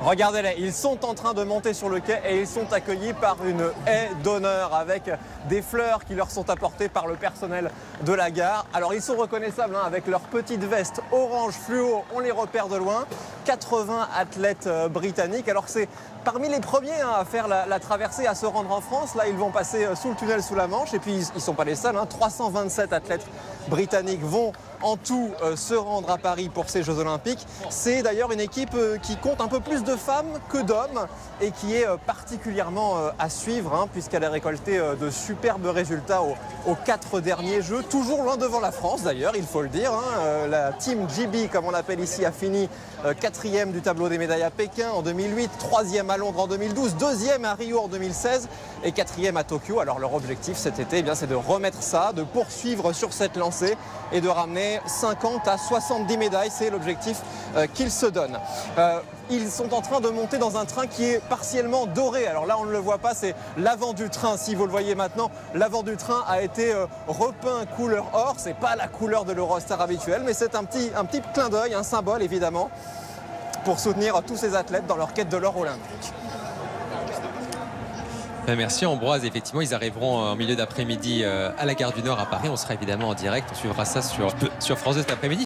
Regardez-les, ils sont en train de monter sur le quai et ils sont accueillis par une haie d'honneur avec des fleurs qui leur sont apportées par le personnel de la gare. Alors ils sont reconnaissables avec leurs petites vestes orange fluo, on les repère de loin. 80 athlètes britanniques. Alors c'est parmi les premiers à faire la traversée, à se rendre en France. Là ils vont passer sous le tunnel sous la Manche et puis ils ne sont pas les seuls. 327 athlètes britanniques vont en tout se rendre à Paris pour ces Jeux Olympiques. C'est d'ailleurs une équipe qui compte un peu plus de femmes que d'hommes et qui est particulièrement à suivre puisqu'elle a récolté de superbes résultats aux 4 derniers Jeux, toujours loin devant la France d'ailleurs, il faut le dire. La Team GB, comme on l'appelle ici, a fini 4e du tableau des médailles à Pékin en 2008, 3e à Londres en 2012, 2e à Rio en 2016 et 4e à Tokyo. Alors leur objectif cet été, c'est de remettre ça, de poursuivre sur cette lancée et de ramener 50 à 70 médailles. C'est l'objectif qu'ils se donnent. Ils sont en train de monter dans un train qui est partiellement doré. Alors là, on ne le voit pas, c'est l'avant du train. Si vous le voyez maintenant, l'avant du train a été repeint couleur or. C'est pas la couleur de l'Eurostar habituelle, mais c'est un petit clin d'œil, un symbole évidemment, pour soutenir tous ces athlètes dans leur quête de l'or olympique. Merci Ambroise, effectivement ils arriveront en milieu d'après-midi à la gare du Nord à Paris, on sera évidemment en direct, on suivra ça sur France 2 cet après-midi.